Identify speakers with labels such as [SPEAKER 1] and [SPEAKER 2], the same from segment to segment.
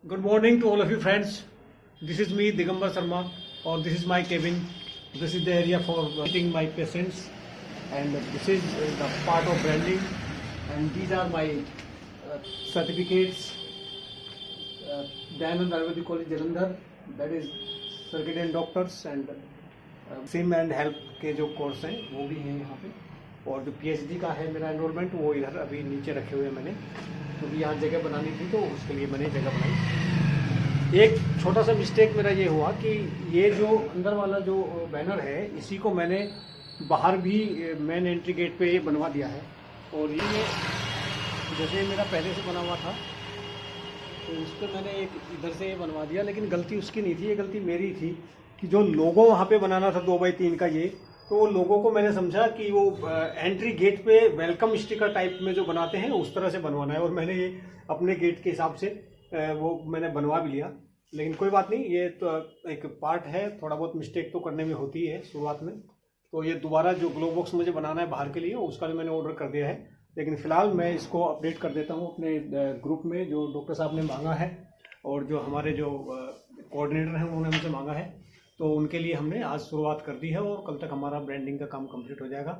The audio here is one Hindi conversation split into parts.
[SPEAKER 1] Good morning to all of you friends. This is me Digambar Sharma, or this is my cabin. This is the area for meeting my patients, and this is the part of branding. And these are my certificates. Dayanand Ayurvedic College Jalandhar, that is circuit and doctors, and SIM and help के जो कोर्स हैं वो भी हैं यहाँ पे, और जो पीएचडी का है मेरा एनरोलमेंट वो इधर अभी नीचे रखे हुए हैं मैंने, क्योंकि यहाँ जगह बनानी थी तो उसके लिए मैंने जगह बनाई। एक छोटा सा मिस्टेक मेरा ये हुआ कि ये जो अंदर वाला जो बैनर है इसी को मैंने बाहर भी मेन एंट्री गेट पे ये बनवा दिया है, और ये जैसे मेरा पहले से बना हुआ था तो उस पर मैंने एक इधर से बनवा दिया, लेकिन गलती उसकी नहीं थी, ये गलती मेरी थी कि जो लोगो वहाँ पे बनाना था 2x3 का ये, तो वो लोगों को मैंने समझा कि वो एंट्री गेट पे वेलकम स्टिकर टाइप में जो बनाते हैं उस तरह से बनवाना है, और मैंने ये अपने गेट के हिसाब से वो मैंने बनवा भी लिया। लेकिन कोई बात नहीं, ये तो एक पार्ट है, थोड़ा बहुत मिस्टेक तो करने में होती है शुरुआत में। तो ये दोबारा जो ग्लो बॉक्स मुझे बनाना है बाहर के लिए उसका भी मैंने ऑर्डर कर दिया है, लेकिन फ़िलहाल मैं इसको अपडेट कर देता हूँ अपने ग्रुप में जो डॉक्टर साहब ने मांगा है और जो हमारे जो कोऑर्डिनेटर हैं उन्होंने मुझसे मांगा है, तो उनके लिए हमने आज शुरुआत कर दी है और कल तक हमारा ब्रांडिंग का काम कंप्लीट हो जाएगा।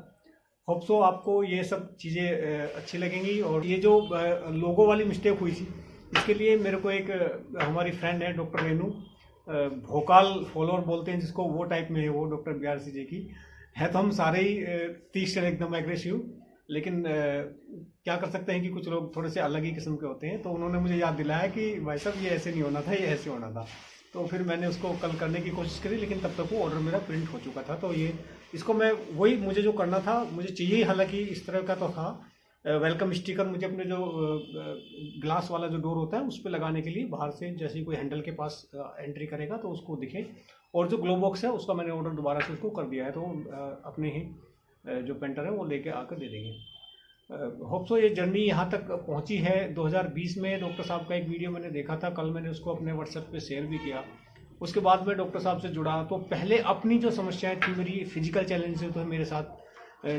[SPEAKER 1] होप सो आपको ये सब चीज़ें अच्छी लगेंगी। और ये जो लोगो वाली मिस्टेक हुई थी इसके लिए मेरे को एक हमारी फ्रेंड है डॉक्टर रेनू, भोकाल फॉलोअर बोलते हैं जिसको, वो टाइप में है वो डॉक्टर BRC जी की है। तो हम सारे ही 30 एकदम एग्रेसिव, लेकिन क्या कर सकते हैं कि कुछ लोग थोड़े से अलग ही किस्म के होते हैं। तो उन्होंने मुझे याद दिलाया कि भाई साहब ये ऐसे नहीं होना था, ये ऐसे होना था। तो फिर मैंने उसको कल करने की कोशिश करी, लेकिन तब तक वो ऑर्डर मेरा प्रिंट हो चुका था। तो ये इसको मैं वही मुझे जो करना था मुझे चाहिए, हालांकि इस तरह का तो था वेलकम स्टिकर मुझे अपने जो ग्लास वाला जो डोर होता है उस पर लगाने के लिए, बाहर से जैसे ही कोई हैंडल के पास एंट्री करेगा तो उसको दिखे। और जो ग्लो बॉक्स है उसका मैंने ऑर्डर दोबारा से उसको कर दिया है, तो अपने ही जो पेंटर है वो लेके आकर दे देंगे। होप सो ये जर्नी यहाँ तक पहुँची है। 2020 में डॉक्टर साहब का एक वीडियो मैंने देखा था, कल मैंने उसको अपने व्हाट्सएप पे शेयर भी किया। उसके बाद मैं डॉक्टर साहब से जुड़ा तो पहले अपनी जो समस्याएं थी, मेरी फिजिकल चैलेंजेस तो मेरे साथ,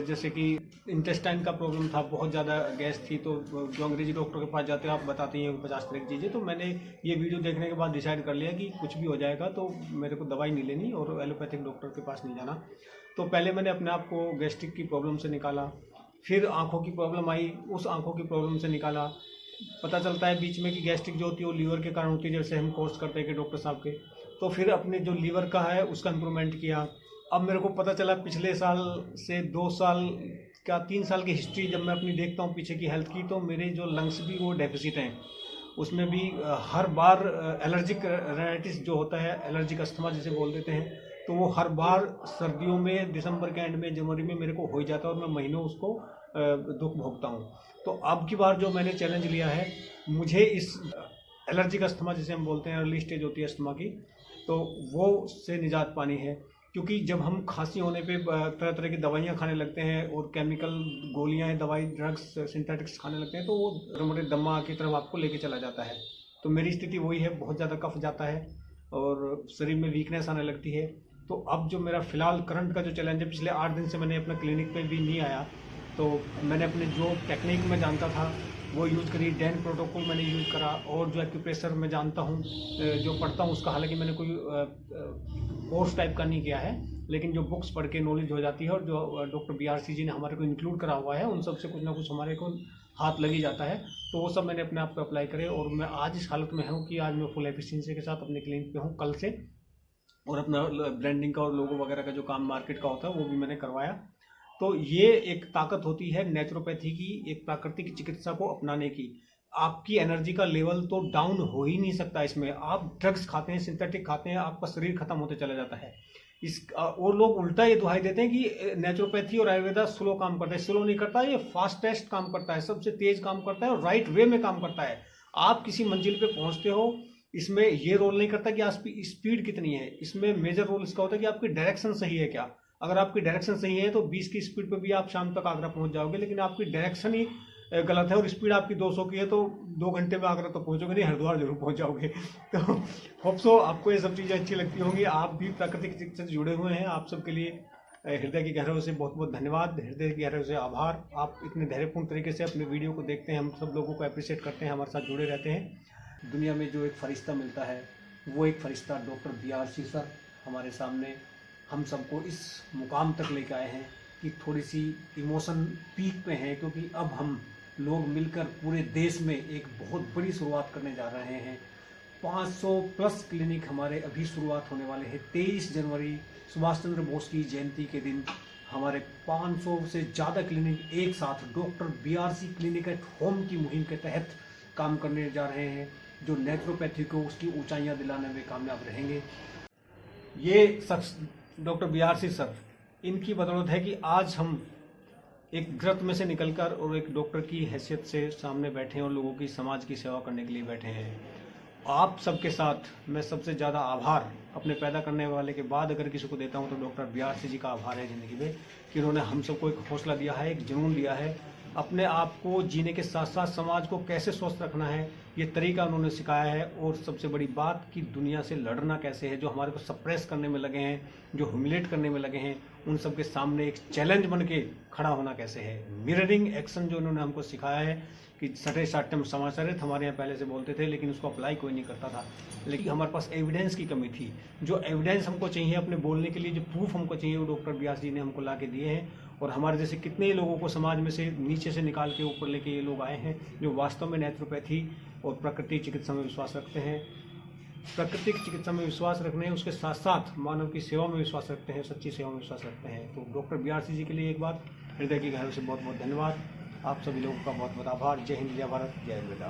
[SPEAKER 1] जैसे कि इंटेस्टाइन का प्रॉब्लम था, बहुत ज़्यादा गैस थी, तो जो अंग्रेजी डॉक्टर के पास जाते हैं आप बताते हैं 50 तरह की चीज़ें। तो मैंने ये वीडियो देखने के बाद डिसाइड कर लिया कि कुछ भी हो जाएगा तो मेरे को दवाई नहीं लेनी और एलोपैथिक डॉक्टर के पास नहीं जाना। तो पहले मैंने अपने आप को गैस्ट्रिक की प्रॉब्लम से निकाला, फिर आंखों की प्रॉब्लम आई, उस आंखों की प्रॉब्लम से निकाला। पता चलता है बीच में कि गैस्ट्रिक जो होती है वो लीवर के कारण होती है, जैसे हम कोर्स करते हैं कि डॉक्टर साहब के। तो फिर अपने जो लीवर का है उसका इम्प्रूवमेंट किया। अब मेरे को पता चला पिछले साल से 2 साल का 3 साल की हिस्ट्री जब मैं अपनी देखता हूँ पीछे की हेल्थ की, तो मेरे जो लंग्स भी वो डेफिसिट हैं, उसमें भी हर बार एलर्जिक राइटिस जो होता है, एलर्जिक अस्थमा जिसे बोल देते हैं, तो वो हर बार सर्दियों में दिसंबर के एंड में जनवरी में मेरे को हो ही जाता है और मैं महीनों उसको दुख भोगता हूँ। तो अब की बार जो मैंने चैलेंज लिया है, मुझे इस एलर्जिक अस्थमा जिसे हम बोलते हैं, अर्ली स्टेज होती है अस्थमा की, तो वो से निजात पानी है। क्योंकि जब हम खांसी होने पे तरह तरह की दवाइयाँ खाने लगते हैं और केमिकल गोलियाँ, दवाई, ड्रग्स, सिंथेटिक्स खाने लगते हैं, तो वो मोटे दमा की तरफ आपको लेके चला जाता है। तो मेरी स्थिति वही है, बहुत ज़्यादा कफ जाता है और शरीर में वीकनेस आने लगती है। तो अब जो मेरा फ़िलहाल करंट का जो चैलेंज है, पिछले 8 दिन से मैंने अपना क्लिनिक पे भी नहीं आया, तो मैंने अपने जो टेक्निक में जानता था वो यूज़ करी, डैन प्रोटोकॉल मैंने यूज़ करा, और जो एक्यूप्रेशर मैं जानता हूँ जो पढ़ता हूँ उसका, हालांकि मैंने कोई कोर्स टाइप का नहीं किया है, लेकिन जो बुक्स पढ़ के नॉलेज हो जाती है और जो डॉक्टर BRC जी ने हमारे को इंक्लूड करा हुआ है उन सब से कुछ ना कुछ हमारे को हाथ लग ही जाता है। तो वो सब मैंने अपने आप पे अप्लाई करे, और मैं आज इस हालत में हूँ कि आज मैं फुल एफिशिएंसी के साथ अपने क्लिनिक पे हूँ कल से, और अपना ब्रांडिंग का और लोगो वगैरह का जो काम मार्केट का होता है वो भी मैंने करवाया। तो ये एक ताकत होती है नेचुरोपैथी की, एक प्राकृतिक चिकित्सा को अपनाने की। आपकी एनर्जी का लेवल तो डाउन हो ही नहीं सकता इसमें। आप ड्रग्स खाते हैं, सिंथेटिक खाते हैं, आपका शरीर खत्म होते चला जाता है। और लोग उल्टा ये दुहाई देते हैं कि नेचुरोपैथी और आयुर्वेदा स्लो काम करता है। स्लो नहीं करता, ये फास्टेस्ट काम करता है, सबसे तेज काम करता है और राइट वे में काम करता है। आप किसी मंजिल पे पहुंचते हो, इसमें ये रोल नहीं करता कि आपकी स्पीड कितनी है, इसमें मेजर रोल इसका होता है कि आपकी डायरेक्शन सही है क्या। अगर आपकी डायरेक्शन सही है तो 20 की स्पीड पे भी आप शाम तक आगरा पहुंच जाओगे, लेकिन आपकी डायरेक्शन ही गलत है और स्पीड आपकी 200 की है तो 2 घंटे में आगरा तो पहुंचोगे नहीं, हरिद्वार जरूर पहुंच जाओगे। तो होप सो आपको ये सब चीज़ें अच्छी लगती होंगी। आप भी प्राकृतिक चिकित्सा से जुड़े हुए हैं, आप सबके लिए हृदय की गहराइयों से बहुत बहुत धन्यवाद, हृदय की गहराइयों से आभार। आप इतने धैर्यपूर्ण तरीके से अपने वीडियो को देखते हैं, हम सब लोगों को अप्रिशिएट करते हैं, हमारे साथ जुड़े रहते हैं। दुनिया में जो एक फरिश्ता मिलता है वो एक फरिश्ता डॉक्टर BRC सर हमारे सामने हम सबको इस मुकाम तक लेकर आए हैं कि थोड़ी सी इमोशन पीक पे हैं, क्योंकि अब हम लोग मिलकर पूरे देश में एक बहुत बड़ी शुरुआत करने जा रहे हैं। 500 प्लस क्लिनिक हमारे अभी शुरुआत होने वाले हैं। 23 जनवरी सुभाष चंद्र बोस की जयंती के दिन हमारे 500 से ज़्यादा क्लिनिक एक साथ doctor BRC clinic at home की मुहिम के तहत काम करने जा रहे हैं, जो नेचुरोपैथी को उसकी ऊंचाइयां दिलाने में कामयाब रहेंगे। ये शख्स डॉक्टर BRC सर, इनकी बदौलत है कि आज हम एक ग्रत में से निकलकर और एक डॉक्टर की हैसियत से सामने बैठे हैं और लोगों की समाज की सेवा करने के लिए बैठे हैं। आप सबके साथ मैं सबसे ज़्यादा आभार अपने पैदा करने वाले के बाद अगर किसी को देता हूं तो डॉक्टर BRC जी का आभार है ज़िंदगी में, कि उन्होंने हम सबको एक हौसला दिया है, एक जुनून दिया है। अपने आप को जीने के साथ साथ समाज को कैसे स्वस्थ रखना है ये तरीका उन्होंने सिखाया है। और सबसे बड़ी बात कि दुनिया से लड़ना कैसे है, जो हमारे को सप्रेस करने में लगे हैं, जो ह्यूमिलेट करने में लगे हैं, उन सब के सामने एक चैलेंज बन के खड़ा होना कैसे है। मिररिंग एक्शन जो उन्होंने हमको सिखाया है कि सटे साटम समाचारित हमारे यहाँ पहले से बोलते थे, लेकिन उसको अप्लाई कोई नहीं करता था। लेकिन हमारे पास एविडेंस की कमी थी। जो एविडेंस हमको चाहिए अपने बोलने के लिए, जो प्रूफ हमको चाहिए, वो डॉक्टर BRC जी ने हमको ला के दिए हैं। और हमारे जैसे कितने ही लोगों को समाज में से नीचे से निकाल के ऊपर लेके ये लोग आए हैं, जो वास्तव में नेचुरोपैथी और प्राकृतिक चिकित्सा में विश्वास रखते हैं। प्राकृतिक चिकित्सा में विश्वास रखने हैं, उसके साथ साथ मानव की सेवा में विश्वास रखते हैं, सच्ची सेवा में विश्वास रखते हैं। तो डॉक्टर BRC जी के लिए एक बार हृदय की गहराई से बहुत बहुत धन्यवाद। आप सभी लोगों का बहुत बहुत आभार। जय हिंद, जय भारत, जय बेटा।